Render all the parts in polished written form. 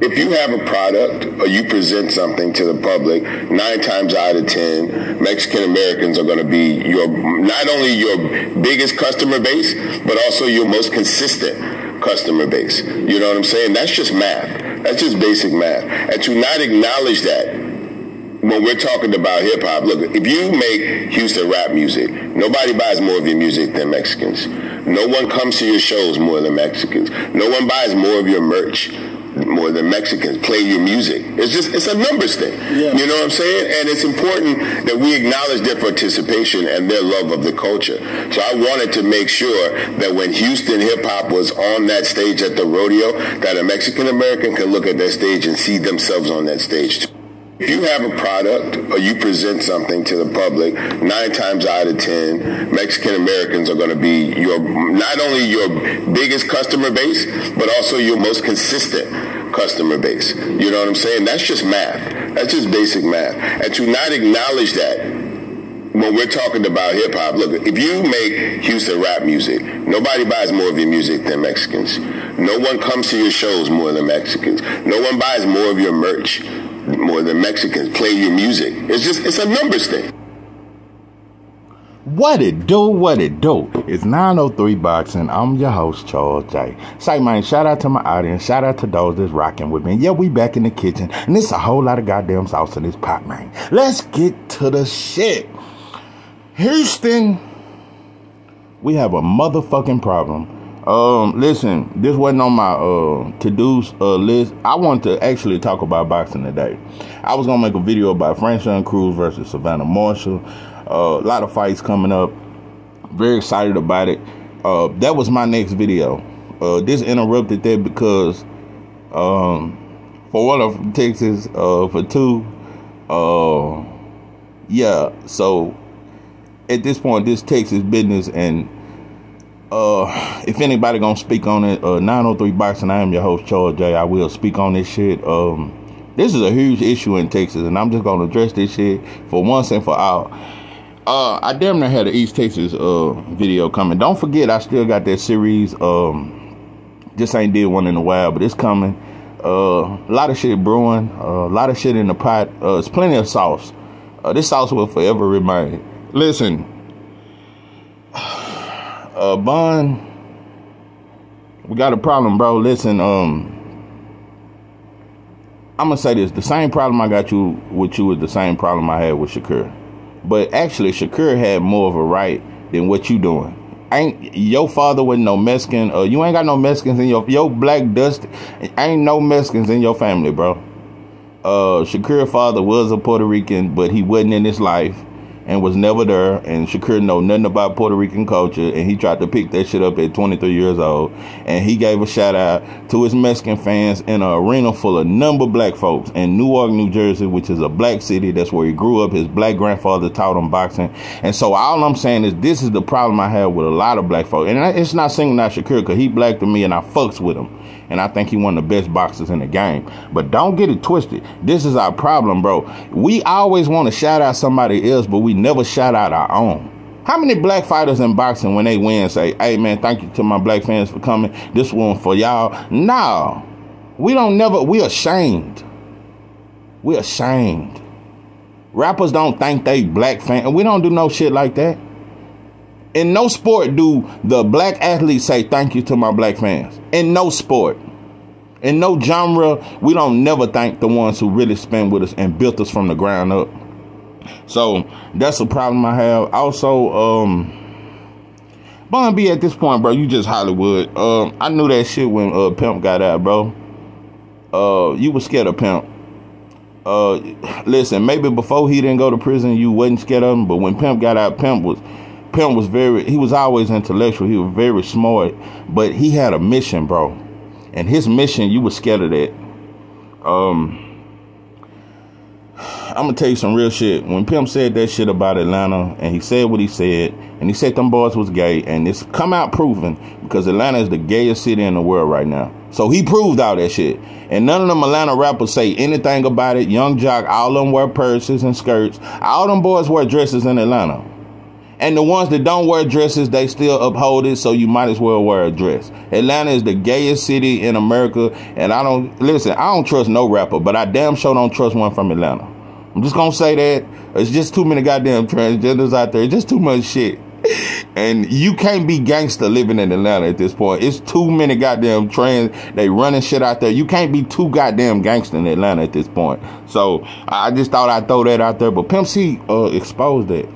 If you have a product or you present something to the public, 9 times out of 10, Mexican Americans are going to be not only your biggest customer base, but also your most consistent customer base. You know what I'm saying? That's just math. That's just basic math. And to not acknowledge that when we're talking about hip hop, look, if you make Houston rap music, nobody buys more of your music than Mexicans. No one comes to your shows more than Mexicans. No one buys more of your merch more than Mexicans play your music. It's a numbers thing. Yeah. You know what I'm saying? And it's important that we acknowledge their participation and their love of the culture. So I wanted to make sure that when Houston hip hop was on that stage at the rodeo, that a Mexican American could look at that stage and see themselves on that stage too. If you have a product or you present something to the public, 9 times out of 10, Mexican Americans are going to be not only your biggest customer base, but also your most consistent customer base. You know what I'm saying? That's just math. That's just basic math. And to not acknowledge that when we're talking about hip hop, look, if you make Houston rap music, nobody buys more of your music than Mexicans. No one comes to your shows more than Mexicans. No one buys more of your merch more than Mexicans play your music. It's a numbers thing. What it do? It's 903 Boxing. I'm your host, Charles J. Say, man, shout out to my audience. Shout out to those that's rocking with me. Yeah, we back in the kitchen, and it's a whole lot of goddamn sauce in this pot, man. Let's get to the shit. Houston, we have a motherfucking problem. Listen, this wasn't on my to-dos list. I want to actually talk about boxing today. I was gonna make a video about Franchon Cruz versus Savannah Marshall. A lot of fights coming up. Very excited about it. That was my next video. This interrupted that because for one, I'm from Texas. For two, yeah. So at this point, this Texas business, and if anybody gonna speak on it, 903 Boxing, I am your host, Charles J. I will speak on this shit. This is a huge issue in Texas, and I'm just gonna address this shit for once and for all. I damn near had an East Texas video coming. Don't forget, I still got that series. Just ain't did one in a while, but it's coming. A lot of shit brewing. A lot of shit in the pot. It's plenty of sauce. This sauce will forever remain. Listen. Bun, we got a problem, bro. Listen, I'm gonna say this: the same problem I got with you is the same problem I had with Shakur. But actually, Shakur had more of a right than what you doing. Ain't your father with no Mexican? You ain't got no Mexicans in your black dust. Ain't no Mexicans in your family, bro. Shakur's father was a Puerto Rican, but he wasn't in his life and was never there, and Shakur know nothing about Puerto Rican culture, and he tried to pick that shit up at 23 years old, and he gave a shout out to his Mexican fans in an arena full of number of black folks in Newark, New Jersey, which is a black city. That's where he grew up. His black grandfather taught him boxing, and so all I'm saying is this is the problem I have with a lot of black folks, and it's not singling out Shakur, because he black to me, and I fucks with him. And I think he one of the best boxers in the game. But don't get it twisted. This is our problem, bro. We always want to shout out somebody else, but we never shout out our own. How many black fighters in boxing, when they win, say, hey, man, thank you to my black fans for coming. This one for y'all. No. We don't never. We ashamed. We ashamed. Rappers don't think they black fans. We don't do no shit like that. In no sport do the black athletes say thank you to my black fans. In no sport. In no genre, we don't never thank the ones who really spend with us and built us from the ground up. So that's a problem I have. Also, Bun B at this point, bro, you just Hollywood. I knew that shit when Pimp got out, bro. You was scared of Pimp. Listen, maybe before he didn't go to prison, you wasn't scared of him, but when Pimp got out, Pimp was he was always intellectual. He was very smart, but he had a mission, bro. And his mission, you were scared of that. I'm gonna tell you some real shit. When Pimp said that shit about Atlanta, and he said what he said, and he said them boys was gay, and it's come out proven, because Atlanta is the gayest city in the world right now. So he proved all that shit. And none of them Atlanta rappers say anything about it. Young Jock, all of them wear purses and skirts. All them boys wear dresses in Atlanta. And the ones that don't wear dresses, they still uphold it, so you might as well wear a dress. Atlanta is the gayest city in America, and I don't trust no rapper, but I damn sure don't trust one from Atlanta. I'm just gonna say that. It's just too many goddamn transgenders out there. It's just too much shit. And you can't be gangster living in Atlanta at this point. It's too many goddamn trans. They running shit out there. You can't be too goddamn gangster in Atlanta at this point. So I just thought I'd throw that out there. But Pimp C exposed it.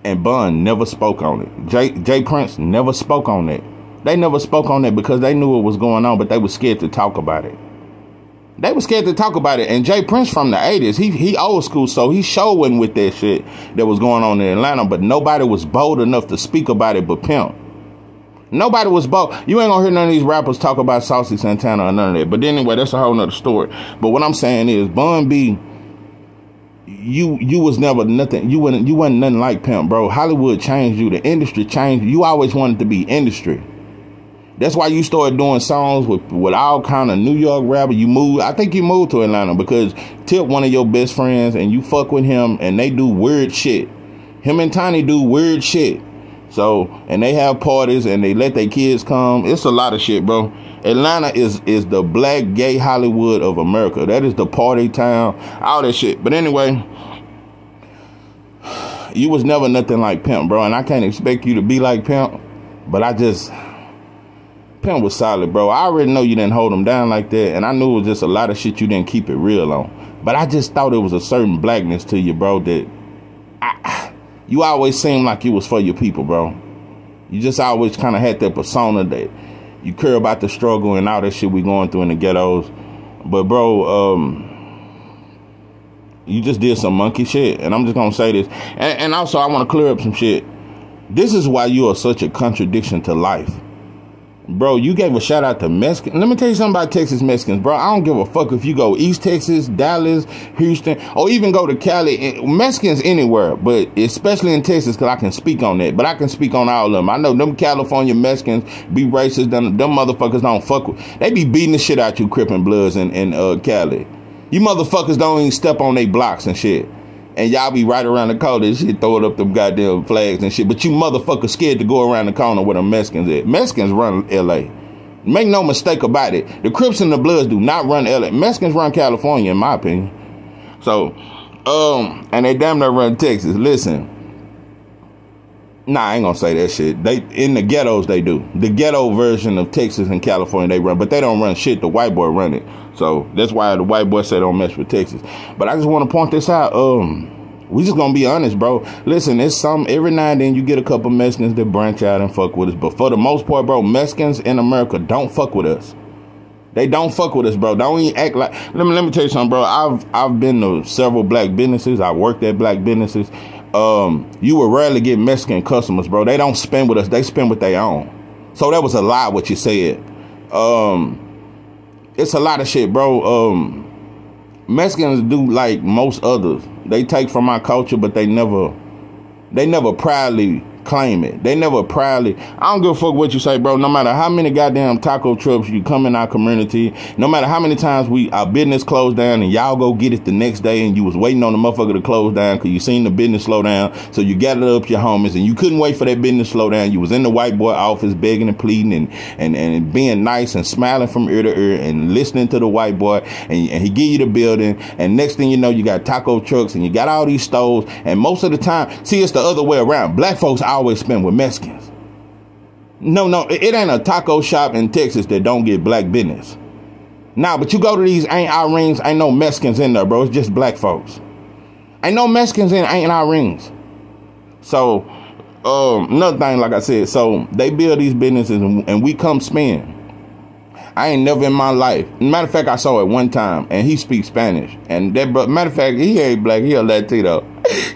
And Bun never spoke on it. Jay Prince never spoke on it. They never spoke on it because they knew what was going on, but they were scared to talk about it. They were scared to talk about it. And Jay Prince from the 80s, he old school, so he showing with that shit that was going on in Atlanta, but nobody was bold enough to speak about it but Pimp. Nobody was bold. You ain't gonna hear none of these rappers talk about Saucy Santana or none of that. But anyway, that's a whole nother story. But what I'm saying is, Bun B, you was never nothing. You wasn't nothing like Pimp, bro. Hollywood changed you. The industry changed you. You always wanted to be industry. That's why you started doing songs with all kind of New York rappers. I think you moved to Atlanta because Tip one of your best friends and you fuck with him and they do weird shit. Him and Tiny do weird shit. So, and they have parties and they let their kids come. It's a lot of shit, bro. Atlanta is the black gay Hollywood of America. That is the party town, all that shit. But anyway, you was never nothing like Pimp, bro. And I can't expect you to be like Pimp, but Pimp was solid, bro. I already know you didn't hold him down like that, and I knew it was just a lot of shit you didn't keep it real on. But I just thought it was a certain blackness to you, bro, that you always seemed like you was for your people, bro. You just always kind of had that persona that you care about the struggle and all that shit we going through in the ghettos. But, bro, you just did some monkey shit, and I'm just going to say this. And also, I want to clear up some shit. This is why you are such a contradiction to life. Bro, you gave a shout out to Mexicans. Let me tell you something about Texas Mexicans, bro. I don't give a fuck if you go East Texas, Dallas, Houston, or even go to Cali. Mexicans anywhere, but especially in Texas, because I can speak on that. But I can speak on all of them. I know them California Mexicans be racist. Them motherfuckers don't fuck with. They be beating the shit out you, Crippin' Bloods in Cali. You motherfuckers don't even step on they blocks and shit. And y'all be right around the corner and shit, throwing up them goddamn flags and shit. But you motherfuckers scared to go around the corner where the Mexicans at. Mexicans run L.A. Make no mistake about it. The Crips and the Bloods do not run L.A. Mexicans run California, in my opinion. So, and they damn near run Texas. Listen. Nah, I ain't gonna say that shit. They in the ghettos they do. The ghetto version of Texas and California they run, but they don't run shit. The white boy run it. So that's why the white boy say don't mess with Texas. But I just want to point this out. We just gonna be honest, bro. Listen, it's every now and then you get a couple Mexicans that branch out and fuck with us. But for the most part, bro, Mexicans in America don't fuck with us. They don't fuck with us, bro. Don't even act like. Let me tell you something, bro. I've been to several black businesses. I worked at black businesses. You will rarely get Mexican customers, bro. They don't spend with us. They spend with their own. So that was a lie what you said. It's a lot of shit, bro. Mexicans do like most others. They take from our culture, but they never proudly claim it. They never proudly. I don't give a fuck what you say, bro. No matter how many goddamn taco trucks you come in our community, no matter how many times our business closed down and y'all go get it the next day and you was waiting on the motherfucker to close down because you seen the business slow down. So you gathered up your homies and you couldn't wait for that business to slow down. You was in the white boy office begging and pleading and being nice and smiling from ear to ear and listening to the white boy and he give you the building. And next thing you know, you got taco trucks and you got all these stoves. And most of the time, see, it's the other way around. Black folks always spend with Mexicans. No, it ain't a taco shop in Texas that don't get black business. Nah, but you go to these ain't our rings, ain't no Mexicans in there, bro. It's just black folks. Ain't no Mexicans in ain't our rings. So, another thing, like I said, so they build these businesses and we come spend. I ain't never in my life. Matter of fact, I saw it one time and he speaks Spanish. And that brother, matter of fact, he ain't black, he a Latino.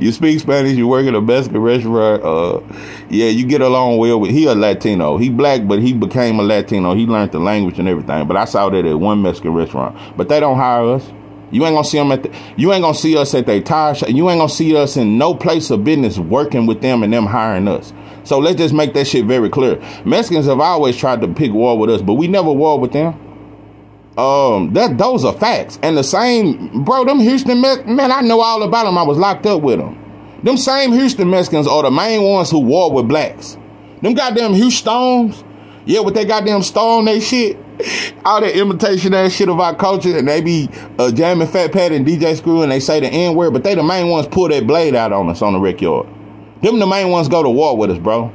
You speak Spanish, you work at a Mexican restaurant, yeah, you get along well with, he a Latino. He black, but he became a Latino. He learned the language and everything. But I saw that at one Mexican restaurant. But they don't hire us. You ain't gonna see them you ain't gonna see us at their tire shop. You ain't gonna see us in no place of business working with them and them hiring us. So let's just make that shit very clear. Mexicans have always tried to pick war with us, but we never war with them. Those are facts. And the same, bro, them Houston, man, I know all about them. I was locked up with them. Them same Houston Mexicans are the main ones who war with blacks. Them goddamn Houstons, yeah, with that goddamn star on they shit. All that imitation ass shit of our culture, and they be jamming Fat Pat and DJ Screw, and they say the N-word, but they the main ones pull that blade out on us on the rec yard. Them the main ones go to war with us, bro.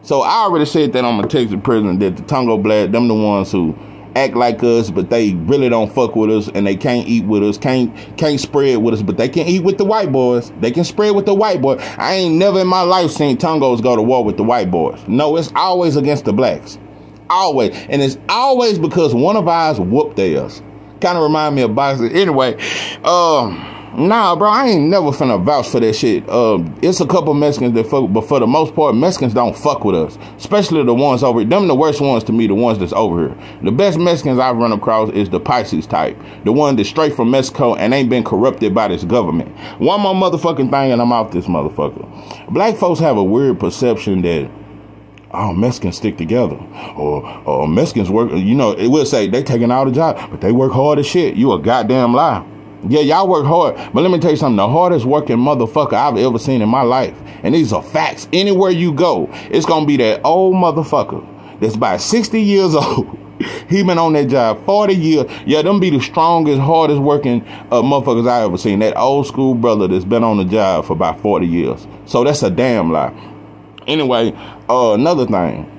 So I already said that on my Texas prison, that the Tongo Blast, them the ones who act like us, but they really don't fuck with us, and they can't eat with us, can't spread with us, but they can eat with the white boys. They can spread with the white boys. I ain't never in my life seen Tongos go to war with the white boys. No, it's always against the blacks. Always. And it's always because one of ours whooped theirs. Kind of remind me of boxing. Anyway, nah, bro, I ain't never finna vouch for that shit. It's a couple Mexicans that fuck, but for the most part, Mexicans don't fuck with us. Especially the ones over here. Them the worst ones to me, the ones that's over here. The best Mexicans I've run across is the Pisces type. The one that's straight from Mexico and ain't been corrupted by this government. One more motherfucking thing and I'm out this motherfucker. Black folks have a weird perception that, oh, Mexicans stick together, or Mexicans work, you know, it will say they taking out a job, but they work hard as shit. You a goddamn lie. Yeah, y'all work hard, but let me tell you something, the hardest working motherfucker I've ever seen in my life, and these are facts, anywhere you go, it's gonna be that old motherfucker that's about 60 years old. He been on that job 40 years. Yeah, them be the strongest, hardest working motherfuckers I ever seen. That old school brother that's been on the job for about 40 years. So that's a damn lie. Anyway, another thing.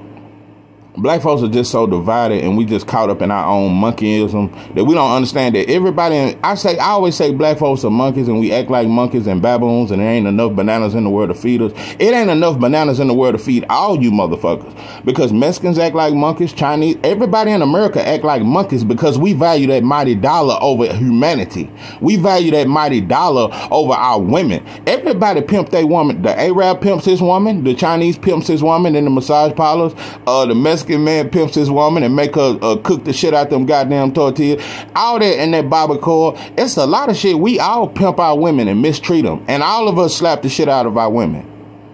Black folks are just so divided, and we just caught up in our own monkeyism that we don't understand that everybody, I always say black folks are monkeys, and we act like monkeys and baboons, and there ain't enough bananas in the world to feed us. It ain't enough bananas in the world to feed all you motherfuckers, because Mexicans act like monkeys, Chinese, everybody in America act like monkeys, because we value that mighty dollar over humanity. We value that mighty dollar over our women. Everybody pimp their woman. The Arab pimps his woman, the Chinese pimps his woman in the massage parlors, the Mexican man pimps his woman and make her cook the shit out them goddamn tortillas. All that in that barbacoa. It's a lot of shit. We all pimp our women and mistreat them. And all of us slap the shit out of our women.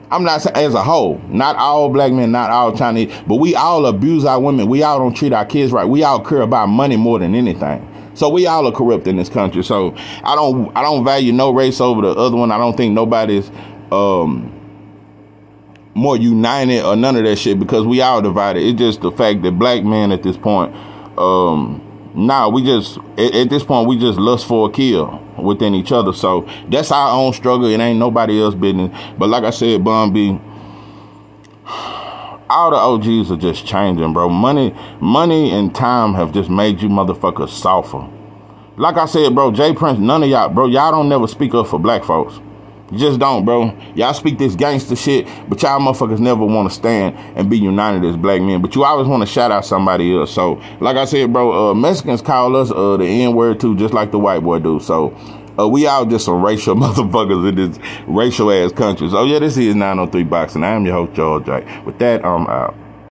I'm not saying as a whole. Not all black men, not all Chinese. But we all abuse our women. We all don't treat our kids right. We all care about money more than anything. So we all are corrupt in this country. So I don't value no race over the other one. I don't think nobody's more united or none of that shit, because we all divided. It's just the fact that black men at this point, we just at this point we just lust for a kill within each other. So that's our own struggle. It ain't nobody else's business. But like I said, Bun B, all the OGs are just changing, bro. Money and time have just made you motherfuckers softer. Like I said, bro, Jay Prince, none of y'all, bro, y'all don't never speak up for black folks. You just don't, bro. Y'all speak this gangster shit, but y'all motherfuckers never want to stand and be united as black men. But you always want to shout out somebody else. So, like I said, bro, Mexicans call us the N-word too, just like the white boy do. So, we all just some racial motherfuckers in this racial ass country. So, yeah, this is 903 Boxing. I am your host, George J. With that, I'm out.